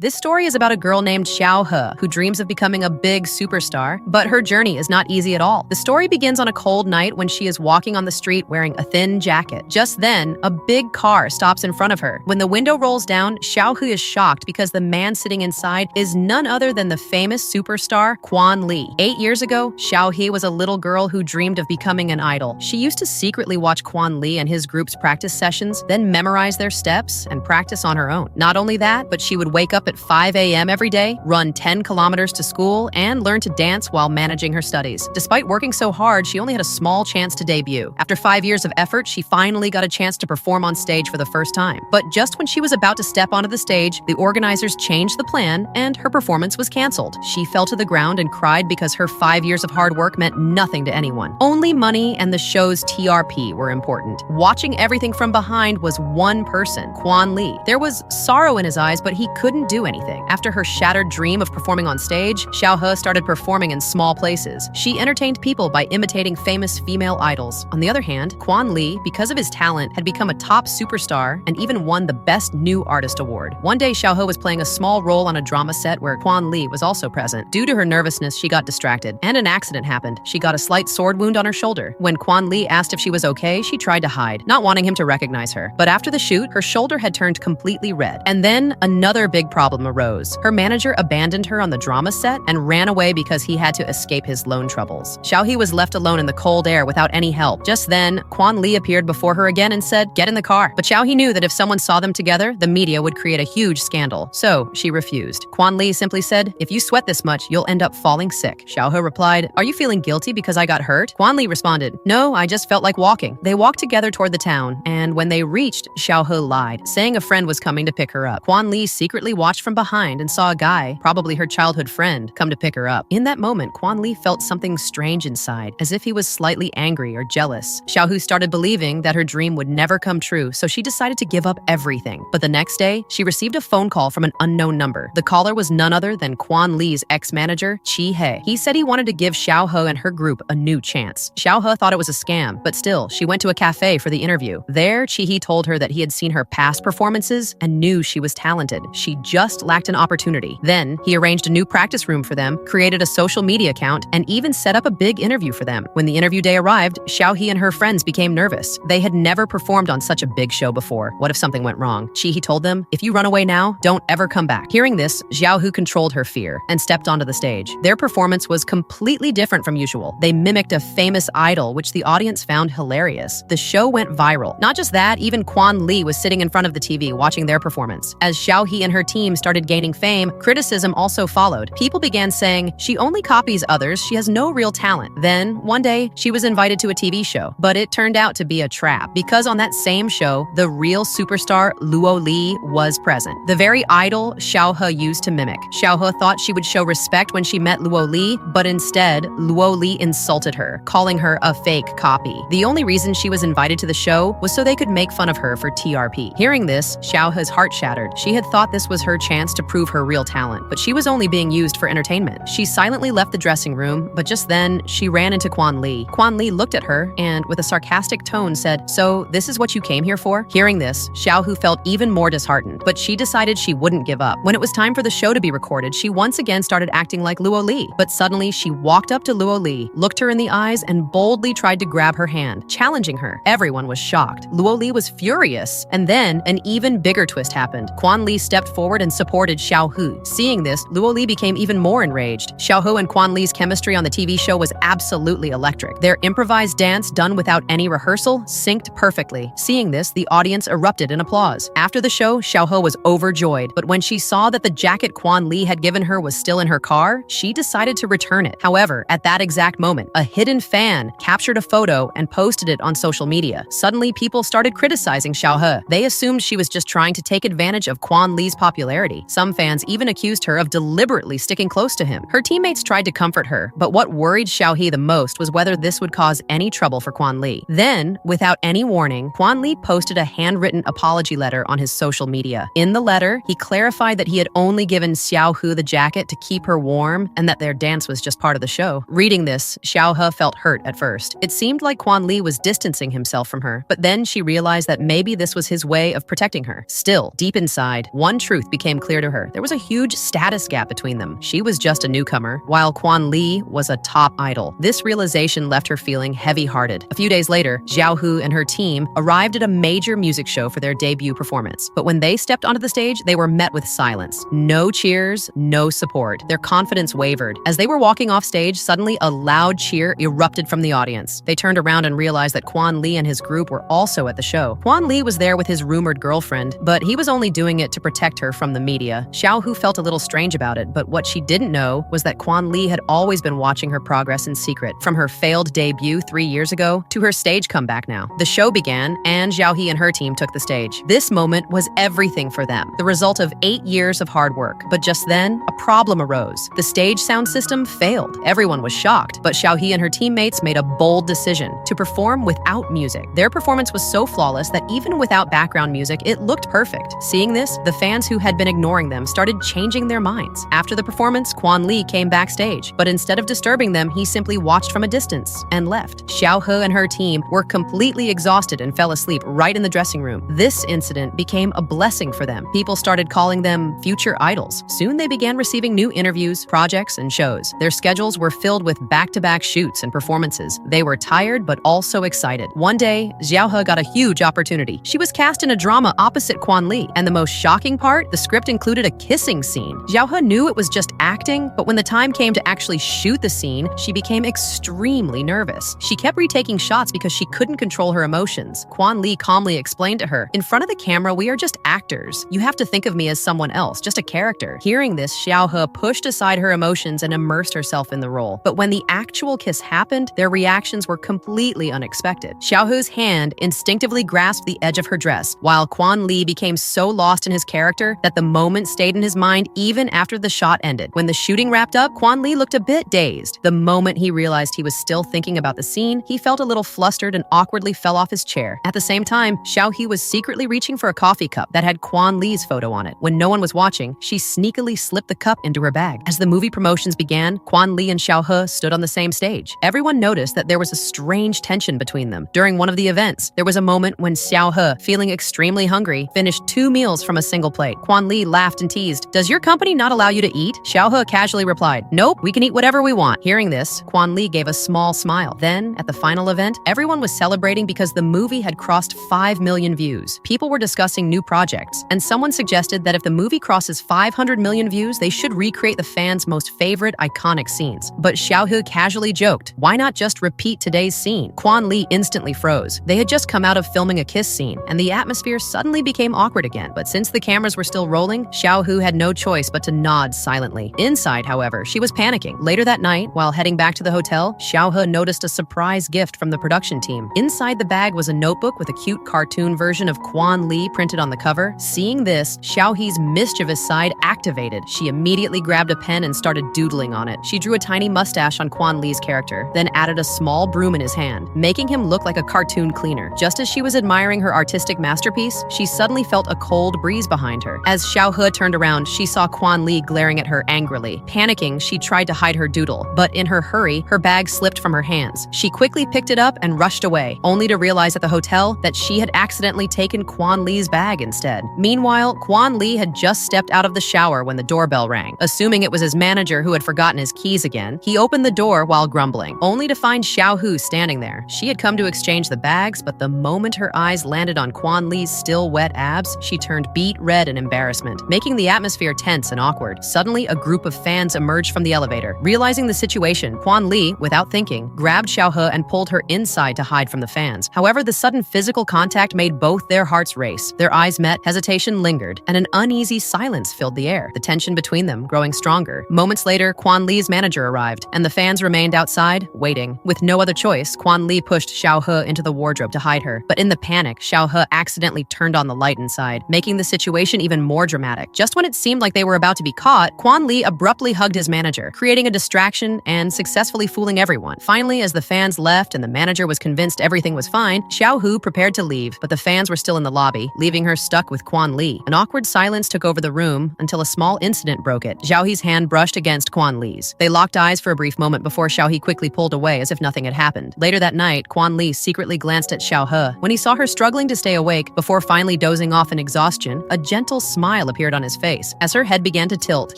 This story is about a girl named Xiao He who dreams of becoming a big superstar, but her journey is not easy at all. The story begins on a cold night when she is walking on the street wearing a thin jacket. Just then, a big car stops in front of her. When the window rolls down, Xiao He is shocked because the man sitting inside is none other than the famous superstar Quan Li. 8 years ago, Xiao He was a little girl who dreamed of becoming an idol. She used to secretly watch Quan Li and his group's practice sessions, then memorize their steps and practice on her own. Not only that, but she would wake up at 5 a.m. every day, run 10 kilometers to school, and learn to dance while managing her studies. Despite working so hard, she only had a small chance to debut. After 5 years of effort, she finally got a chance to perform on stage for the first time. But just when she was about to step onto the stage, the organizers changed the plan and her performance was canceled. She fell to the ground and cried because her 5 years of hard work meant nothing to anyone. Only money and the show's TRP were important. Watching everything from behind was one person, Quan Li. There was sorrow in his eyes, but he couldn't do anything. After her shattered dream of performing on stage, Xiao He started performing in small places. She entertained people by imitating famous female idols. On the other hand, Quan Li, because of his talent, had become a top superstar and even won the Best New Artist award. One day, Xiao He was playing a small role on a drama set where Quan Li was also present. Due to her nervousness, she got distracted, and an accident happened. She got a slight sword wound on her shoulder. When Quan Li asked if she was okay, she tried to hide, not wanting him to recognize her. But after the shoot, her shoulder had turned completely red. And then another big problem arose. Her manager abandoned her on the drama set and ran away because he had to escape his loan troubles. Xiao He was left alone in the cold air without any help. Just then, Quan Li appeared before her again and said, "Get in the car." But Xiao He knew that if someone saw them together, the media would create a huge scandal. So she refused. Quan Li simply said, "If you sweat this much, you'll end up falling sick." Xiao He replied, "Are you feeling guilty because I got hurt?" Quan Li responded, "No, I just felt like walking." They walked together toward the town, and when they reached, Xiao He lied, saying a friend was coming to pick her up. Quan Li secretly watched from behind and saw a guy, probably her childhood friend, come to pick her up. In that moment, Quan Li felt something strange inside, as if he was slightly angry or jealous. Xiao He started believing that her dream would never come true, so she decided to give up everything. But the next day, she received a phone call from an unknown number. The caller was none other than Quan Li's ex-manager, Chi He. He said he wanted to give Xiao He and her group a new chance. Xiao He thought it was a scam, but still, she went to a cafe for the interview. There, Chi He told her that he had seen her past performances and knew she was talented. She just lacked an opportunity. Then, he arranged a new practice room for them, created a social media account, and even set up a big interview for them. When the interview day arrived, Xiao He and her friends became nervous. They had never performed on such a big show before. What if something went wrong? Chi He told them, "If you run away now, don't ever come back." Hearing this, Xiao He controlled her fear and stepped onto the stage. Their performance was completely different from usual. They mimicked a famous idol, which the audience found hilarious. The show went viral. Not just that, even Quan Li was sitting in front of the TV watching their performance. As Xiao He and her team started gaining fame, criticism also followed. People began saying, "She only copies others, she has no real talent." Then, one day, she was invited to a TV show, but it turned out to be a trap, because on that same show, the real superstar Luo Li was present. The very idol Xiao He used to mimic. Xiao He thought she would show respect when she met Luo Li, but instead, Luo Li insulted her, calling her a fake copy. The only reason she was invited to the show was so they could make fun of her for TRP. Hearing this, Xiao He's heart shattered. She had thought this was her chance to prove her real talent, but she was only being used for entertainment. She silently left the dressing room, but just then, she ran into Quan Li. Quan Li looked at her and, with a sarcastic tone, said, "So, this is what you came here for?" Hearing this, Xiao He felt even more disheartened, but she decided she wouldn't give up. When it was time for the show to be recorded, she once again started acting like Luo Li. But suddenly, she walked up to Luo Li, looked her in the eyes, and boldly tried to grab her hand, challenging her. Everyone was shocked. Luo Li was furious. And then, an even bigger twist happened. Quan Li stepped forward and supported Xiao He. Seeing this, Luo Li became even more enraged. Xiao He and Quan Li's chemistry on the TV show was absolutely electric. Their improvised dance, done without any rehearsal, synced perfectly. Seeing this, the audience erupted in applause. After the show, Xiao He was overjoyed, but when she saw that the jacket Quan Li had given her was still in her car, she decided to return it. However, at that exact moment, a hidden fan captured a photo and posted it on social media. Suddenly, people started criticizing Xiao He. They assumed she was just trying to take advantage of Quan Li's popularity. Some fans even accused her of deliberately sticking close to him. Her teammates tried to comfort her, but what worried Xiao He the most was whether this would cause any trouble for Quan Li. Then, without any warning, Quan Li posted a handwritten apology letter on his social media. In the letter, he clarified that he had only given Xiao He the jacket to keep her warm and that their dance was just part of the show. Reading this, Xiao He felt hurt at first. It seemed like Quan Li was distancing himself from her, but then she realized that maybe this was his way of protecting her. Still, deep inside, one truth became became clear to her, there was a huge status gap between them. She was just a newcomer, while Quan Li was a top idol. This realization left her feeling heavy-hearted. A few days later, Xiao Hu and her team arrived at a major music show for their debut performance. But when they stepped onto the stage, they were met with silence. No cheers, no support. Their confidence wavered. As they were walking off stage, suddenly a loud cheer erupted from the audience. They turned around and realized that Quan Li and his group were also at the show. Quan Li was there with his rumored girlfriend, but he was only doing it to protect her from the media. Xiao Hu felt a little strange about it, but what she didn't know was that Quan Li had always been watching her progress in secret, from her failed debut 3 years ago to her stage comeback now. The show began, and Xiao He and her team took the stage. This moment was everything for them, the result of 8 years of hard work. But just then, a problem arose. The stage sound system failed. Everyone was shocked, but Xiao He and her teammates made a bold decision to perform without music. Their performance was so flawless that even without background music, it looked perfect. Seeing this, the fans who had been ignoring them started changing their minds. After the performance, Quan Li came backstage, but instead of disturbing them, he simply watched from a distance and left. Xiao He and her team were completely exhausted and fell asleep right in the dressing room. This incident became a blessing for them. People started calling them future idols. Soon they began receiving new interviews, projects, and shows. Their schedules were filled with back-to-back shoots and performances. They were tired but also excited. One day, Xiao He got a huge opportunity. She was cast in a drama opposite Quan Li, and the most shocking part, the script included a kissing scene. Xiao He knew it was just acting, but when the time came to actually shoot the scene, she became extremely nervous. She kept retaking shots because she couldn't control her emotions. Quan Li calmly explained to her, "In front of the camera, we are just actors. You have to think of me as someone else, just a character." Hearing this, Xiao He pushed aside her emotions and immersed herself in the role. But when the actual kiss happened, their reactions were completely unexpected. Xiao He's hand instinctively grasped the edge of her dress, while Quan Li became so lost in his character that the moment stayed in his mind even after the shot ended. When the shooting wrapped up, Quan Li looked a bit dazed. The moment he realized he was still thinking about the scene, he felt a little flustered and awkwardly fell off his chair. At the same time, Xiao He was secretly reaching for a coffee cup that had Quan Li's photo on it. When no one was watching, she sneakily slipped the cup into her bag. As the movie promotions began, Quan Li and Xiao He stood on the same stage. Everyone noticed that there was a strange tension between them. During one of the events, there was a moment when Xiao He, feeling extremely hungry, finished 2 meals from a single plate. Quan Li laughed and teased, "Does your company not allow you to eat?" Xiao He casually replied, "Nope, we can eat whatever we want." Hearing this, Quan Li gave a small smile. Then, at the final event, everyone was celebrating because the movie had crossed 5 million views. People were discussing new projects, and someone suggested that if the movie crosses 500 million views, they should recreate the fans' most favorite iconic scenes. But Xiao He casually joked, "Why not just repeat today's scene?" Quan Li instantly froze. They had just come out of filming a kiss scene, and the atmosphere suddenly became awkward again. But since the cameras were still rolling, Xiao He had no choice but to nod silently. Inside, however, she was panicking. Later that night, while heading back to the hotel, Xiao He noticed a surprise gift from the production team. Inside the bag was a notebook with a cute cartoon version of Quan Li printed on the cover. Seeing this, Xiao He's mischievous side activated. She immediately grabbed a pen and started doodling on it. She drew a tiny mustache on Quan Li's character, then added a small broom in his hand, making him look like a cartoon cleaner. Just as she was admiring her artistic masterpiece, she suddenly felt a cold breeze behind her. As Xiao He turned around, she saw Quan Li glaring at her angrily. Panicking, she tried to hide her doodle, but in her hurry, her bag slipped from her hands. She quickly picked it up and rushed away, only to realize at the hotel that she had accidentally taken Quan Li's bag instead. Meanwhile, Quan Li had just stepped out of the shower when the doorbell rang. Assuming it was his manager who had forgotten his keys again, he opened the door while grumbling, only to find Xiao Hu standing there. She had come to exchange the bags, but the moment her eyes landed on Quan Li's still wet abs, she turned beet red in embarrassment, making the atmosphere tense and awkward. Suddenly, a group of fans emerged from the elevator. Realizing the situation, Quan Li, without thinking, grabbed Xiao He and pulled her inside to hide from the fans. However, the sudden physical contact made both their hearts race. Their eyes met, hesitation lingered, and an uneasy silence filled the air, the tension between them growing stronger. Moments later, Quan Li's manager arrived, and the fans remained outside, waiting. With no other choice, Quan Li pushed Xiao He into the wardrobe to hide her. But in the panic, Xiao He accidentally turned on the light inside, making the situation even more dramatic. Just when it seemed like they were about to be caught, Quan Li abruptly hugged his manager, creating a distraction and successfully fooling everyone. Finally, as the fans left and the manager was convinced everything was fine, Xiao Hu prepared to leave, but the fans were still in the lobby, leaving her stuck with Quan Li. An awkward silence took over the room until a small incident broke it. Xiao He's hand brushed against Quan Li's. They locked eyes for a brief moment before Xiao He quickly pulled away as if nothing had happened. Later that night, Quan Li secretly glanced at Xiao He. When he saw her struggling to stay awake before finally dozing off in exhaustion, a gentle smile smile appeared on his face. As her head began to tilt,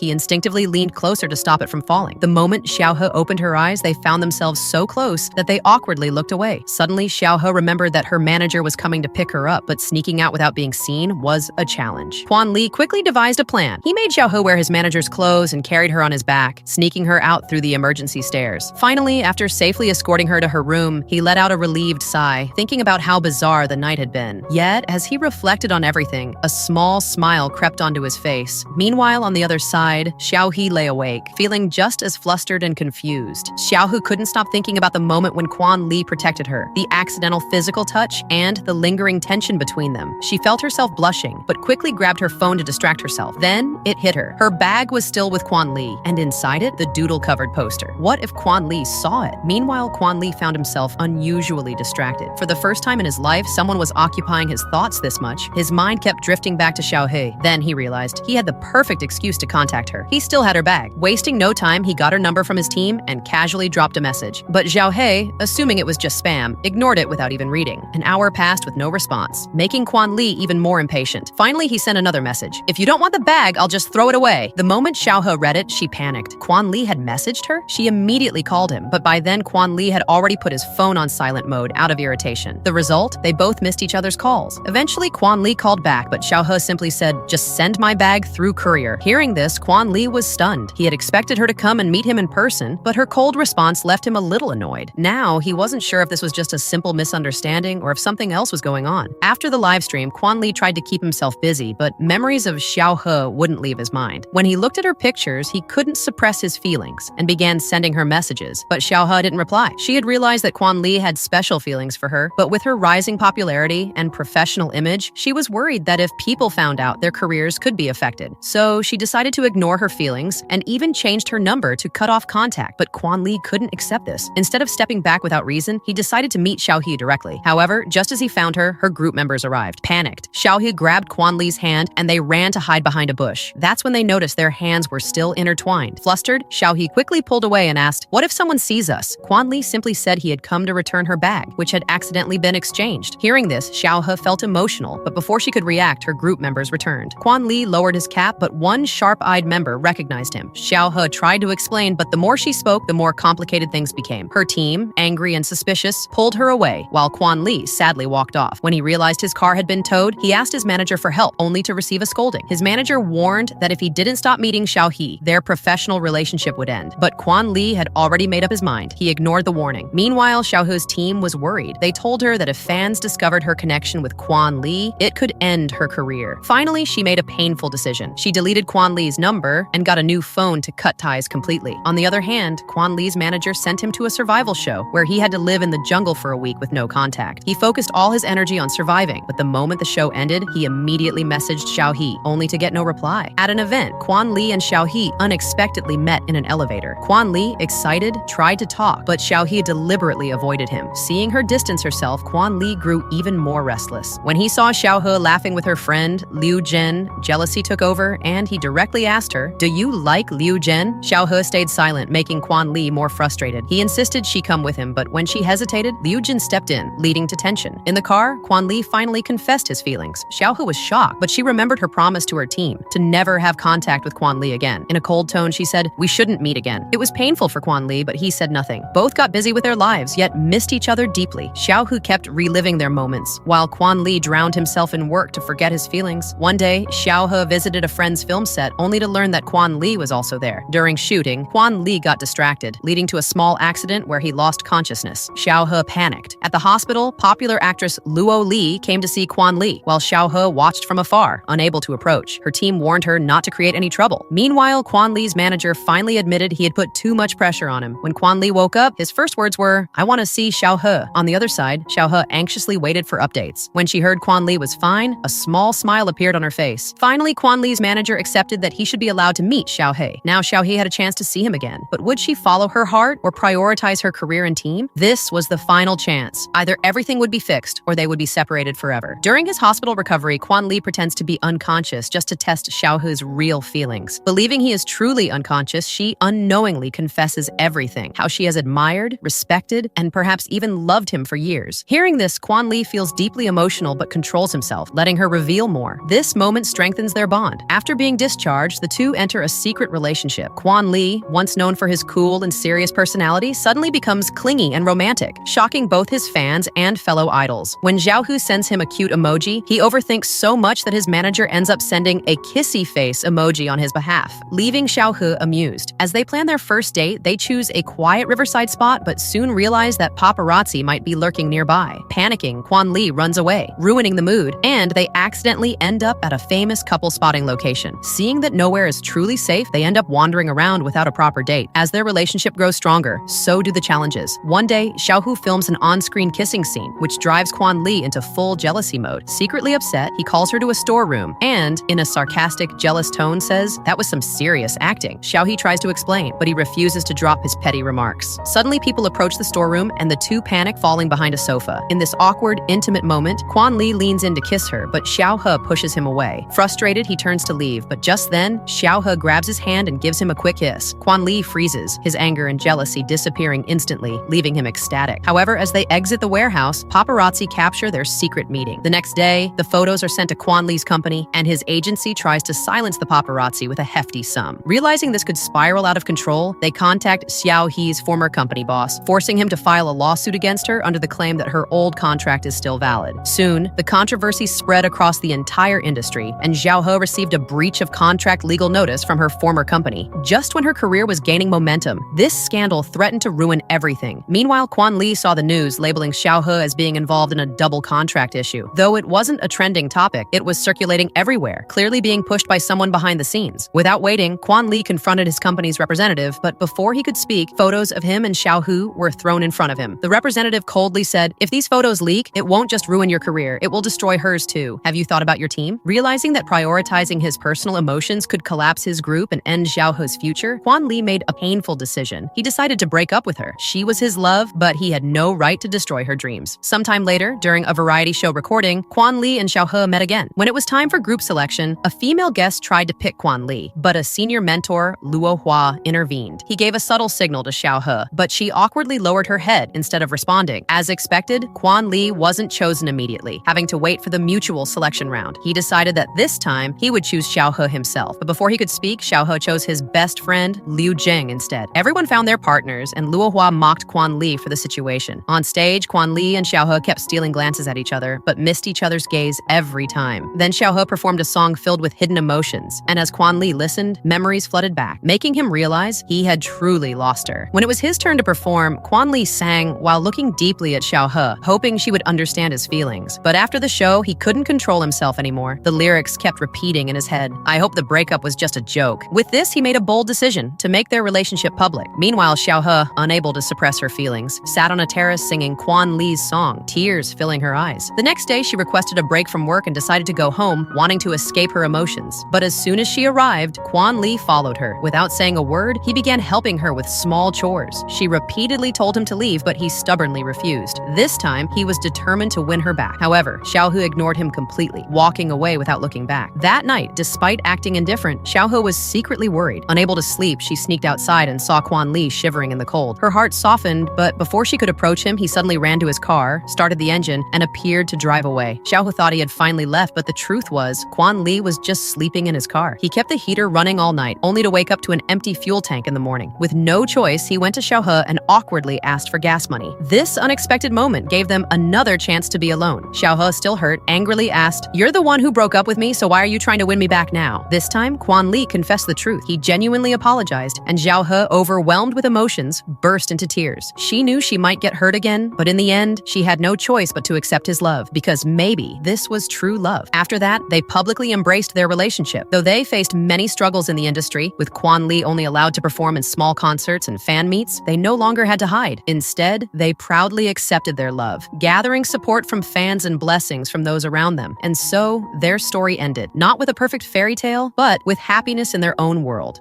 he instinctively leaned closer to stop it from falling. The moment Xiaohe opened her eyes, they found themselves so close that they awkwardly looked away. Suddenly, Xiaohe remembered that her manager was coming to pick her up, but sneaking out without being seen was a challenge. Quan Li quickly devised a plan. He made Xiaohe wear his manager's clothes and carried her on his back, sneaking her out through the emergency stairs. Finally, after safely escorting her to her room, he let out a relieved sigh, thinking about how bizarre the night had been. Yet, as he reflected on everything, a small smile crept onto his face. Meanwhile, on the other side, Xiaohe lay awake, feeling just as flustered and confused. Xiaohe couldn't stop thinking about the moment when Quan Li protected her, the accidental physical touch, and the lingering tension between them. She felt herself blushing, but quickly grabbed her phone to distract herself. Then, it hit her. Her bag was still with Quan Li, and inside it, the doodle-covered poster. What if Quan Li saw it? Meanwhile, Quan Li found himself unusually distracted. For the first time in his life, someone was occupying his thoughts this much. His mind kept drifting back to Xiaohe. Then he realized he had the perfect excuse to contact her. He still had her bag. Wasting no time, he got her number from his team and casually dropped a message. But Xiaohe, assuming it was just spam, ignored it without even reading. An hour passed with no response, making Quan Li even more impatient. Finally, he sent another message. "If you don't want the bag, I'll just throw it away." The moment Xiaohe read it, she panicked. Quan Li had messaged her? She immediately called him, but by then Quan Li had already put his phone on silent mode out of irritation. The result? They both missed each other's calls. Eventually, Quan Li called back, but Xiaohe simply said, "Just send my bag through courier." Hearing this, Quan Li was stunned. He had expected her to come and meet him in person, but her cold response left him a little annoyed. Now, he wasn't sure if this was just a simple misunderstanding or if something else was going on. After the live stream, Quan Li tried to keep himself busy, but memories of Xiaohe wouldn't leave his mind. When he looked at her pictures, he couldn't suppress his feelings and began sending her messages, but Xiaohe didn't reply. She had realized that Quan Li had special feelings for her, but with her rising popularity and professional image, she was worried that if people found out, their careers could be affected. So she decided to ignore her feelings and even changed her number to cut off contact, but Quan Li couldn't accept this. Instead of stepping back without reason, he decided to meet Xiaohe directly. However, just as he found her, her group members arrived. Panicked, Xiaohe grabbed Quan Li's hand and they ran to hide behind a bush. That's when they noticed their hands were still intertwined. Flustered, Xiaohe quickly pulled away and asked, "What if someone sees us?" Quan Li simply said he had come to return her bag, which had accidentally been exchanged. Hearing this, Xiaohe felt emotional, but before she could react, her group members returned. Quan Li lowered his cap, but one sharp-eyed member recognized him. Xiaohe tried to explain, but the more she spoke, the more complicated things became. Her team, angry and suspicious, pulled her away, while Quan Li sadly walked off. When he realized his car had been towed, he asked his manager for help, only to receive a scolding. His manager warned that if he didn't stop meeting Xiaohe, their professional relationship would end. But Quan Li had already made up his mind. He ignored the warning. Meanwhile, Xiaohe's team was worried. They told her that if fans discovered her connection with Quan Li, it could end her career. Finally, she made a painful decision. She deleted Quan Li's number and got a new phone to cut ties completely. On the other hand, Quan Li's manager sent him to a survival show where he had to live in the jungle for a week with no contact. He focused all his energy on surviving, but the moment the show ended, he immediately messaged Xiaohe, only to get no reply. At an event, Quan Li and Xiaohe unexpectedly met in an elevator. Quan Li, excited, tried to talk, but Xiaohe deliberately avoided him. Seeing her distance herself, Quan Li grew even more restless. When he saw Xiaohe laughing with her friend, Liu Jin, jealousy took over, and he directly asked her, "Do you like Liu Jin?" Xiaohe stayed silent, making Quan Li more frustrated. He insisted she come with him, but when she hesitated, Liu Jin stepped in, leading to tension. In the car, Quan Li finally confessed his feelings. Xiaohe was shocked, but she remembered her promise to her team to never have contact with Quan Li again. In a cold tone, she said, "We shouldn't meet again." It was painful for Quan Li, but he said nothing. Both got busy with their lives, yet missed each other deeply. Xiaohe kept reliving their moments, while Quan Li drowned himself in work to forget his feelings. One day, Xiaohe visited a friend's film set, only to learn that Quan Li was also there. During shooting, Quan Li got distracted, leading to a small accident where he lost consciousness. Xiaohe panicked. At the hospital, popular actress Luo Li came to see Quan Li, while Xiaohe watched from afar, unable to approach. Her team warned her not to create any trouble. Meanwhile, Quan Li's manager finally admitted he had put too much pressure on him. When Quan Li woke up, his first words were, "I want to see Xiaohe." On the other side, Xiaohe anxiously waited for updates. When she heard Quan Li was fine, a small smile appeared on her face. Finally, Quan Li's manager accepted that he should be allowed to meet Xiaohe. Now Xiaohe had a chance to see him again. But would she follow her heart or prioritize her career and team? This was the final chance. Either everything would be fixed or they would be separated forever. During his hospital recovery, Quan Li pretends to be unconscious just to test Xiaohe's real feelings. Believing he is truly unconscious, she unknowingly confesses everything, how she has admired, respected, and perhaps even loved him for years. Hearing this, Quan Li feels deeply emotional but controls himself, letting her reveal more. This moment strengthens their bond. After being discharged, the two enter a secret relationship. Kwon Lee, once known for his cool and serious personality, suddenly becomes clingy and romantic, shocking both his fans and fellow idols. When Xiaohu sends him a cute emoji, he overthinks so much that his manager ends up sending a kissy face emoji on his behalf, leaving Xiaohu amused. As they plan their first date, they choose a quiet riverside spot but soon realize that paparazzi might be lurking nearby. Panicking, Kwon Lee runs away, ruining the mood, and they accidentally end up at a famous couple spotting location. Seeing that nowhere is truly safe, they end up wandering around without a proper date. As their relationship grows stronger, so do the challenges. One day, Xiaohu films an on-screen kissing scene, which drives Kwon Lee into full jealousy mode. Secretly upset, he calls her to a storeroom and, in a sarcastic, jealous tone, says, "That was some serious acting." Xiaohu tries to explain, but he refuses to drop his petty remarks. Suddenly, people approach the storeroom and the two panic, falling behind a sofa. In this awkward, intimate moment, Kwon Lee leans in to kiss her, but Xiaohu pushes him away. Frustrated, he turns to leave, but just then, Xiaohu grabs his hand and gives him a quick kiss. Kwon Lee freezes, his anger and jealousy disappearing instantly, leaving him ecstatic. However, as they exit the warehouse, paparazzi capture their secret meeting. The next day, the photos are sent to Kwon Lee's company, and his agency tries to silence the paparazzi with a hefty sum. Realizing this could spiral out of control, they contact Xiao He's former company boss, forcing him to file a lawsuit against her under the claim that her old contract is still valid. Soon, the controversy spread across the entire industry, and Xiao He received a breach of contract legal notice from her former company. Just when her career was gaining momentum, this scandal threatened to ruin everything. Meanwhile, Kwon Lee saw the news labeling Xiao He as being involved in a double contract issue. Though it wasn't a trending topic, it was circulating everywhere, clearly being pushed by someone behind the scenes. Without waiting, Kwon Lee confronted his company's representative, but before he could speak, photos of him and Xiaohu were thrown in front of him. The representative coldly said, "If these photos leak, it won't just ruin your career, it will destroy hers too. Have you thought about your team?" Realizing that prioritizing his personal emotions could collapse his group and end Xiaohu's future, Kwon Lee made a painful decision. He decided to break up with her. She was his love, but he had no right to destroy her dreams. Sometime later, during a variety show recording, Kwon Lee and Xiaohu met again. When it was time for group selection, a female guest tried to pick Kwon Lee, but a senior mentor, Luo Hua, intervened. He gave a subtle signal to Xiaohu, but she awkwardly lowered her head instead of responding. As expected, Kwon Lee wasn't chosen immediately, having to wait for the mutual selection round. He decided that this time, he would choose Xiaohu himself. But before he could speak, Xiaohu chose his best friend, Liu Jing, instead. Everyone found their partners, and Luo Hua mocked Kwon Lee for the situation. On stage, Kwon Lee and Xiaohu kept stealing glances at each other, but missed each other's gaze every time. Then Xiaohu performed a song filled with hidden emotions, and as Kwon Lee listened, memories flooded back, making him realize he had truly lost her. When it was his turn to perform, Kwon Lee sang while looking deeply at Xiaohu, hoping she would understand his feelings. But after the show, he couldn't control himself anymore. The lyrics kept repeating in his head. "I hope the breakup was just a joke." With this, he made a bold decision to make their relationship public. Meanwhile, Xiaohu, unable to suppress her feelings, sat on a terrace singing Kwon Lee's song, tears filling her eyes. The next day, she requested a break from work and decided to go home, wanting to escape her emotions. But as soon as she arrived, Kwon Lee followed her. Without saying a word, he began helping her with small chores. She repeatedly told him to leave, but he stubbornly refused. This time, he was determined to win her back. However, Xiaohu ignored him completely, walking away without looking back. That night, despite acting indifferent, Xiaohu was secretly worried. Unable to sleep, she sneaked outside and saw Kwon Lee shivering in the cold. Her heart softened, but before she could approach him, he suddenly ran to his car, started the engine, and appeared to drive away. Xiaohu thought he had finally left, but the truth was, Kwon Lee was just sleeping in his car. He kept the heater running all night, only to wake up to an empty fuel tank in the morning. With no choice, he went to Xiaohu and awkwardly asked for gas money. This unexpected moment gave them another chance to be alone. Xiaohu, still hurt, angrily asked, "You're the one who broke up with me, so why are you trying to win me back now?" This time, Kwon Lee confessed the truth. He genuinely apologized, and Xiaohu, overwhelmed with emotions, burst into tears. She knew she might get hurt again, but in the end, she had no choice but to accept his love, because maybe this was true love. After that, they publicly embraced their relationship. Though they faced many struggles in the industry, with Kwon Lee only allowed to perform in small concerts and fan meets, they no longer had to hide. Instead, they proudly accepted their love, gathering support from fans and blessings from those around them. And so, their story ended, not with a perfect fairy tale, but with happiness in their own world.